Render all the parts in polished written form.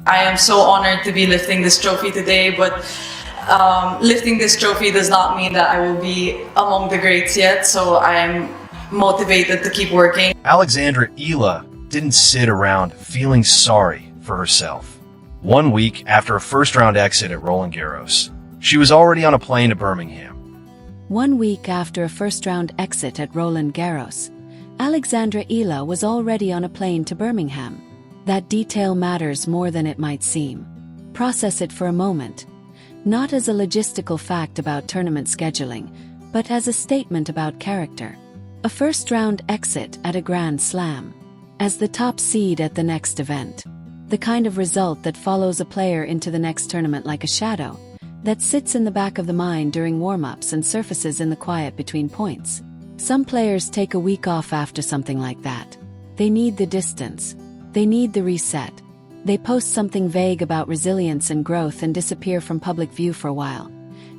I am so honored to be lifting this trophy today, but lifting this trophy does not mean that I will be among the greats yet, so I am motivated to keep working. Alexandra Eala didn't sit around feeling sorry for herself. 1 week after a first-round exit at Roland Garros, she was already on a plane to Birmingham. 1 week after a first-round exit at Roland Garros, Alexandra Eala was already on a plane to Birmingham. That detail matters more than it might seem. Process it for a moment, not as a logistical fact about tournament scheduling, but as a statement about character. A first-round exit at a Grand Slam, as the top seed at the next event. The kind of result that follows a player into the next tournament like a shadow, that sits in the back of the mind during warm-ups and surfaces in the quiet between points. Some players take a week off after something like that. They need the distance. They need the reset. They post something vague about resilience and growth and disappear from public view for a while.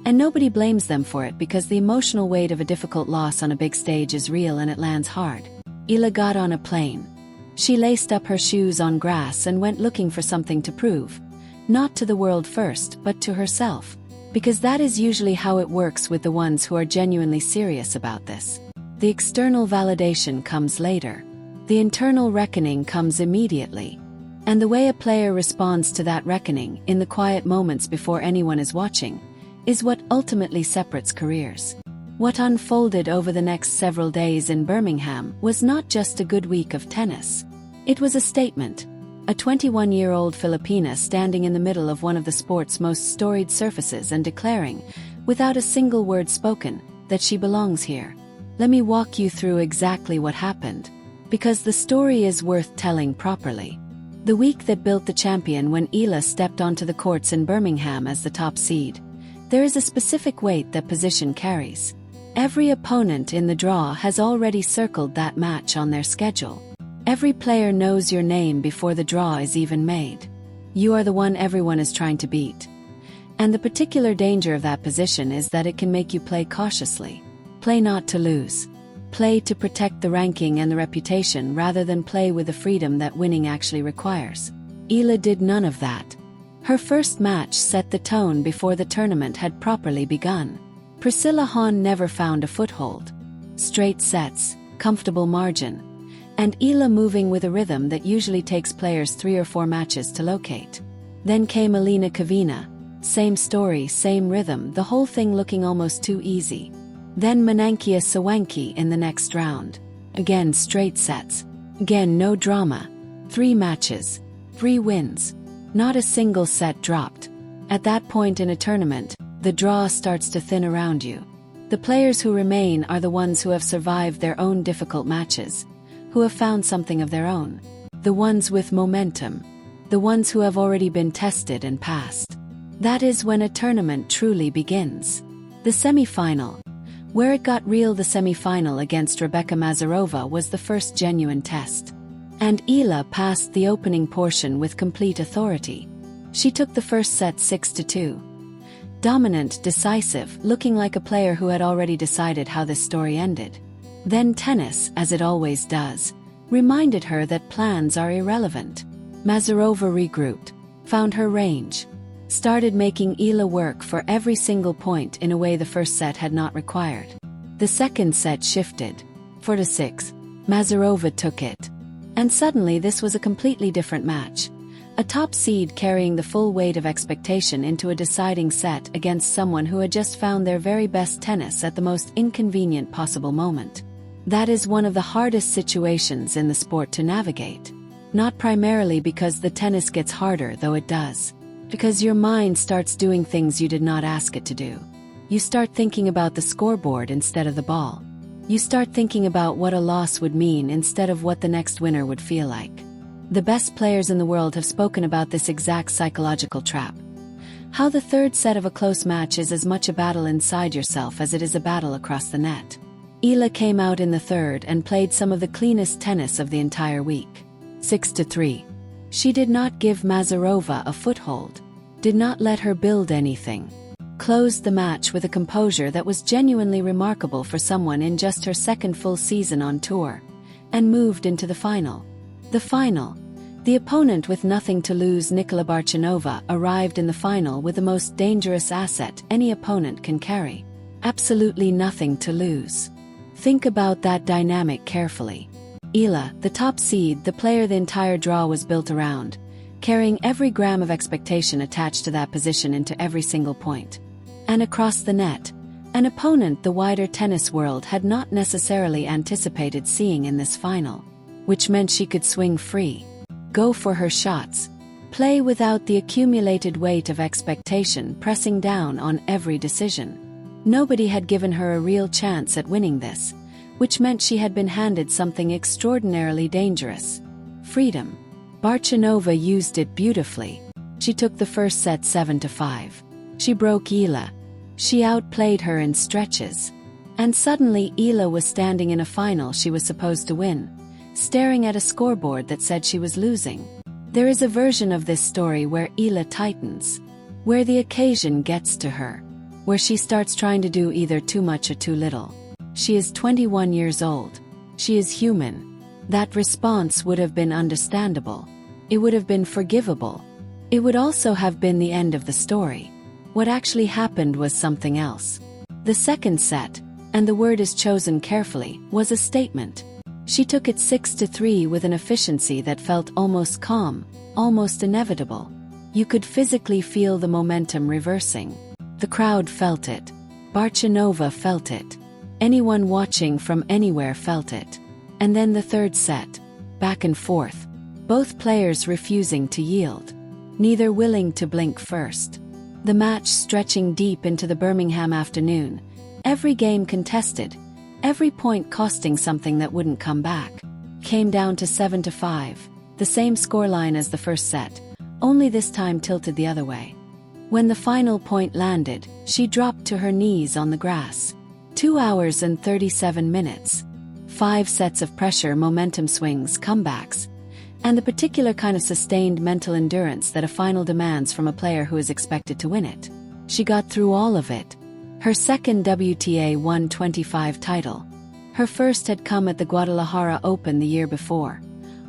And nobody blames them for it because the emotional weight of a difficult loss on a big stage is real and it lands hard. Eala got on a plane. She laced up her shoes on grass and went looking for something to prove. Not to the world first, but to herself. Because that is usually how it works with the ones who are genuinely serious about this. The external validation comes later. The internal reckoning comes immediately. And the way a player responds to that reckoning, in the quiet moments before anyone is watching, is what ultimately separates careers. What unfolded over the next several days in Birmingham was not just a good week of tennis. It was a statement. A 21-year-old Filipina standing in the middle of one of the sport's most storied surfaces and declaring, without a single word spoken, that she belongs here. Let me walk you through exactly what happened, because the story is worth telling properly. The week that built the champion when Eala stepped onto the courts in Birmingham as the top seed. There is a specific weight that position carries. Every opponent in the draw has already circled that match on their schedule. Every player knows your name before the draw is even made. You are the one everyone is trying to beat. And the particular danger of that position is that it can make you play cautiously. Play not to lose. Play to protect the ranking and the reputation rather than play with the freedom that winning actually requires. Eala did none of that. Her first match set the tone before the tournament had properly begun. Priscilla Hahn never found a foothold. Straight sets, comfortable margin, and Eala moving with a rhythm that usually takes players 3 or 4 matches to locate. Then came Alina Kavina. Same story, same rhythm, the whole thing looking almost too easy. Then Manankia Sawanki in the next round. Again straight sets. Again no drama. 3 matches. 3 wins. Not a single set dropped. At that point in a tournament, the draw starts to thin around you. The players who remain are the ones who have survived their own difficult matches, who have found something of their own. The ones with momentum. The ones who have already been tested and passed. That is when a tournament truly begins. The semi-final. Where it got real, the semi-final against Rebecca Mazarova was the first genuine test. And Eala passed the opening portion with complete authority. She took the first set 6-2. Dominant, decisive, looking like a player who had already decided how this story ended. Then tennis, as it always does, reminded her that plans are irrelevant. Mazarova regrouped, found her range, started making Eala work for every single point in a way the first set had not required. The second set shifted. 4-6. Mazarova took it. And suddenly this was a completely different match. A top seed carrying the full weight of expectation into a deciding set against someone who had just found their very best tennis at the most inconvenient possible moment. That is one of the hardest situations in the sport to navigate. Not primarily because the tennis gets harder, though it does. Because your mind starts doing things you did not ask it to do. You start thinking about the scoreboard instead of the ball. You start thinking about what a loss would mean instead of what the next winner would feel like. The best players in the world have spoken about this exact psychological trap. How the third set of a close match is as much a battle inside yourself as it is a battle across the net. Eala came out in the third and played some of the cleanest tennis of the entire week. 6-3. She did not give Mazarova a foothold. Did not let her build anything. Closed the match with a composure that was genuinely remarkable for someone in just her second full season on tour. And moved into the final. The final. The opponent with nothing to lose, Nicola Barcanova, arrived in the final with the most dangerous asset any opponent can carry. Absolutely nothing to lose. Think about that dynamic carefully. Eala, the top seed, the player the entire draw was built around, carrying every gram of expectation attached to that position into every single point. And across the net, an opponent the wider tennis world had not necessarily anticipated seeing in this final, which meant she could swing free, go for her shots, play without the accumulated weight of expectation pressing down on every decision. Nobody had given her a real chance at winning this, which meant she had been handed something extraordinarily dangerous: freedom. Barcanova used it beautifully. She took the first set 7-5. She broke Eala. She outplayed her in stretches. And suddenly Eala was standing in a final she was supposed to win, staring at a scoreboard that said she was losing. There is a version of this story where Eala tightens, where the occasion gets to her, where she starts trying to do either too much or too little. She is 21 years old. She is human. That response would have been understandable. It would have been forgivable. It would also have been the end of the story. What actually happened was something else. The second set, and the word is chosen carefully, was a statement. She took it 6-3 with an efficiency that felt almost calm, almost inevitable. You could physically feel the momentum reversing. The crowd felt it. Barcanova felt it. Anyone watching from anywhere felt it. And then the third set. Back and forth. Both players refusing to yield. Neither willing to blink first. The match stretching deep into the Birmingham afternoon. Every game contested. Every point costing something that wouldn't come back. Came down to 7-5. The same scoreline as the first set, only this time tilted the other way. When the final point landed, she dropped to her knees on the grass. 2 hours and 37 minutes. 5 sets of pressure, momentum swings, comebacks, and the particular kind of sustained mental endurance that a final demands from a player who is expected to win it. She got through all of it. Her second WTA 125 title. Her first had come at the Guadalajara Open the year before.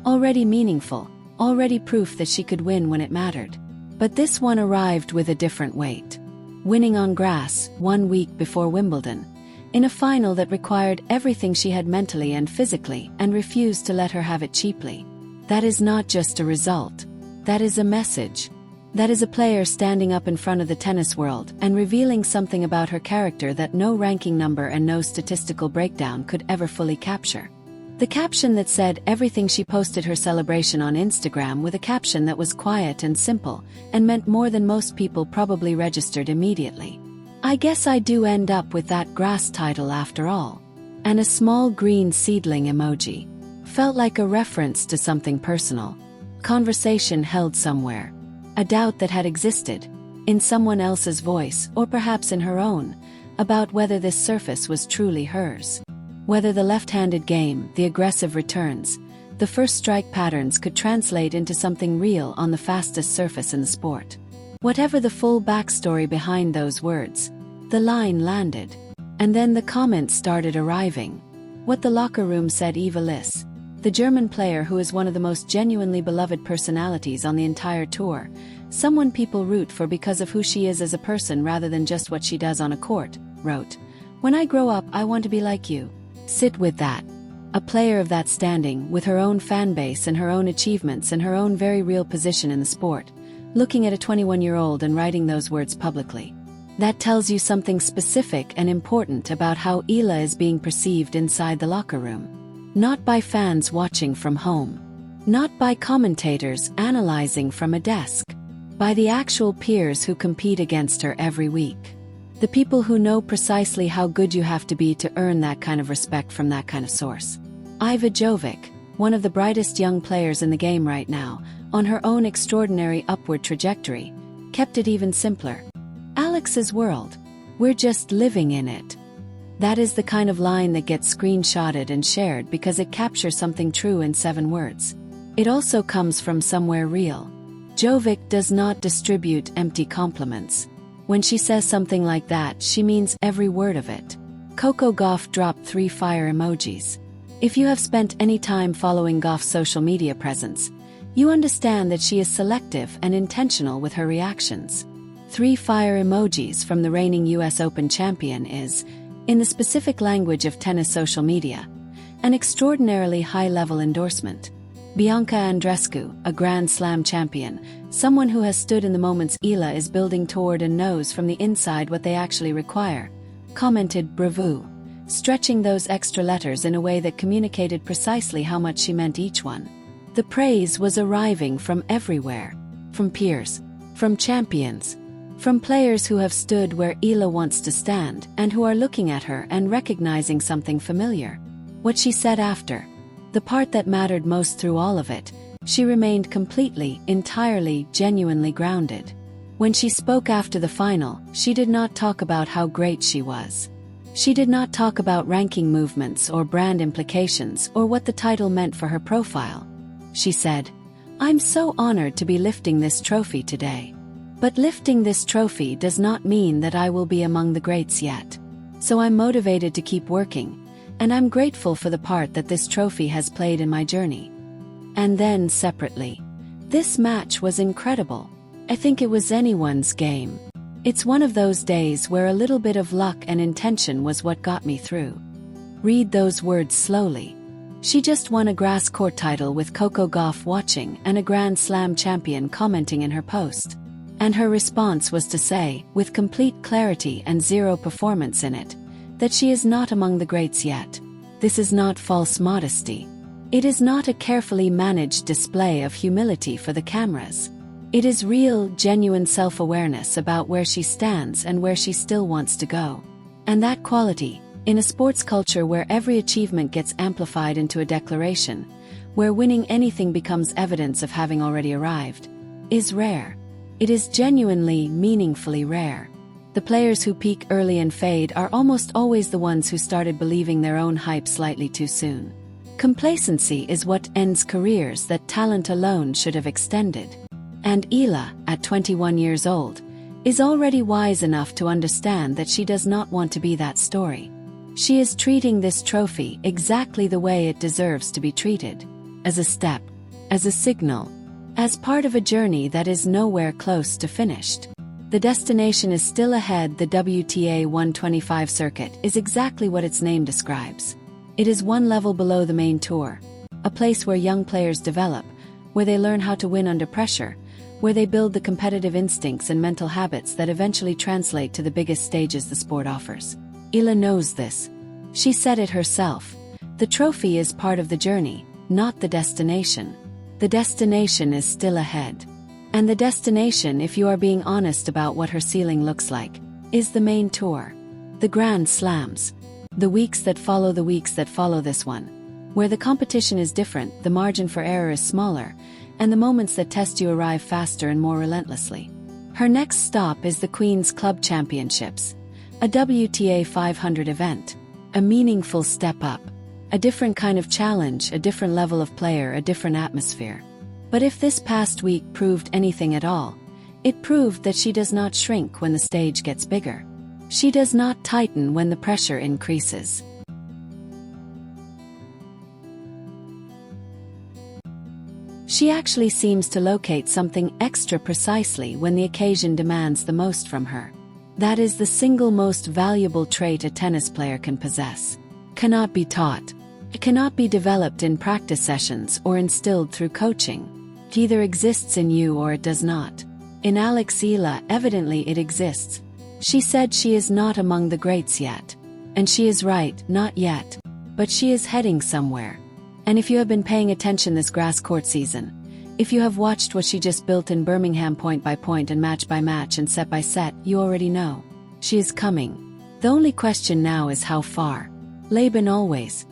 Already meaningful, already proof that she could win when it mattered. But this one arrived with a different weight. Winning on grass, 1 week before Wimbledon, in a final that required everything she had mentally and physically, and refused to let her have it cheaply. That is not just a result. That is a message. That is a player standing up in front of the tennis world and revealing something about her character that no ranking number and no statistical breakdown could ever fully capture. The caption that said everything, she posted her celebration on Instagram with a caption that was quiet and simple, and meant more than most people probably registered immediately. I guess I do end up with that grass title after all. And a small green seedling emoji. Felt like a reference to something personal. Conversation held somewhere. A doubt that had existed, in someone else's voice, or perhaps in her own, about whether this surface was truly hers. Whether the left-handed game, the aggressive returns, the first strike patterns could translate into something real on the fastest surface in the sport. Whatever the full backstory behind those words, the line landed. And then the comments started arriving. What the locker room said Eva Liss, the German player who is one of the most genuinely beloved personalities on the entire tour, someone people root for because of who she is as a person rather than just what she does on a court, wrote, "When I grow up, I want to be like you." Sit with that. A player of that standing, with her own fan base and her own achievements and her own very real position in the sport, looking at a 21-year-old and writing those words publicly. That tells you something specific and important about how Eala is being perceived inside the locker room. Not by fans watching from home. Not by commentators analyzing from a desk. By the actual peers who compete against her every week. The people who know precisely how good you have to be to earn that kind of respect from that kind of source. Iva Jovic, one of the brightest young players in the game right now, on her own extraordinary upward trajectory, kept it even simpler. Alex's world. We're just living in it. That is the kind of line that gets screenshotted and shared because it captures something true in 7 words. It also comes from somewhere real. Jovic does not distribute empty compliments. When she says something like that, she means every word of it. Coco Gauff dropped 3 fire emojis. If you have spent any time following Gauff's social media presence, You understand that she is selective and intentional with her reactions. 3 fire emojis from the reigning US Open champion is, in the specific language of tennis social media, an extraordinarily high-level endorsement. Bianca Andreescu, a Grand Slam champion, someone who has stood in the moments Eala is building toward and knows from the inside what they actually require, commented "bravo," stretching those extra letters in a way that communicated precisely how much she meant each one. The praise was arriving from everywhere, from peers, from champions, from players who have stood where Eala wants to stand and who are looking at her and recognizing something familiar. What she said after, the part that mattered most through all of it, she remained completely, entirely, genuinely grounded. When she spoke after the final, she did not talk about how great she was. She did not talk about ranking movements or brand implications or what the title meant for her profile. She said, "I'm so honored to be lifting this trophy today. But lifting this trophy does not mean that I will be among the greats yet. So I'm motivated to keep working, and I'm grateful for the part that this trophy has played in my journey." And then separately, "This match was incredible. I think it was anyone's game. It's one of those days where a little bit of luck and intention was what got me through." Read those words slowly. She just won a grass court title with Coco Gauff watching and a Grand Slam champion commenting in her post. And her response was to say, with complete clarity and zero performance in it, that she is not among the greats yet. This is not false modesty. It is not a carefully managed display of humility for the cameras. It is real, genuine self-awareness about where she stands and where she still wants to go. And that quality, in a sports culture where every achievement gets amplified into a declaration, where winning anything becomes evidence of having already arrived, is rare. It is genuinely, meaningfully rare. The players who peak early and fade are almost always the ones who started believing their own hype slightly too soon. Complacency is what ends careers that talent alone should have extended. And Eala, at 21 years old, is already wise enough to understand that she does not want to be that story. She is treating this trophy exactly the way it deserves to be treated, as a step, as a signal, as part of a journey that is nowhere close to finished. The destination is still ahead. The WTA 125 circuit is exactly what its name describes. It is one level below the main tour, a place where young players develop, where they learn how to win under pressure, where they build the competitive instincts and mental habits that eventually translate to the biggest stages the sport offers. Eala knows this. She said it herself. The trophy is part of the journey, not the destination. The destination is still ahead. And the destination, if you are being honest about what her ceiling looks like, is the main tour. The Grand Slams. The weeks that follow this one. Where the competition is different, the margin for error is smaller, and the moments that test you arrive faster and more relentlessly. Her next stop is the Queen's Club Championships, a WTA 500 event. A meaningful step up. A different kind of challenge, a different level of player, a different atmosphere. But if this past week proved anything at all, it proved that she does not shrink when the stage gets bigger. She does not tighten when the pressure increases. She actually seems to locate something extra precisely when the occasion demands the most from her. That is the single most valuable trait a tennis player can possess. Cannot be taught. It cannot be developed in practice sessions or instilled through coaching. It either exists in you or it does not. In Alex Eala, evidently it exists. She said she is not among the greats yet. And she is right, not yet. But she is heading somewhere. And if you have been paying attention this grass court season, if you have watched what she just built in Birmingham point by point and match by match and set by set, you already know. She is coming. The only question now is how far. Laban always.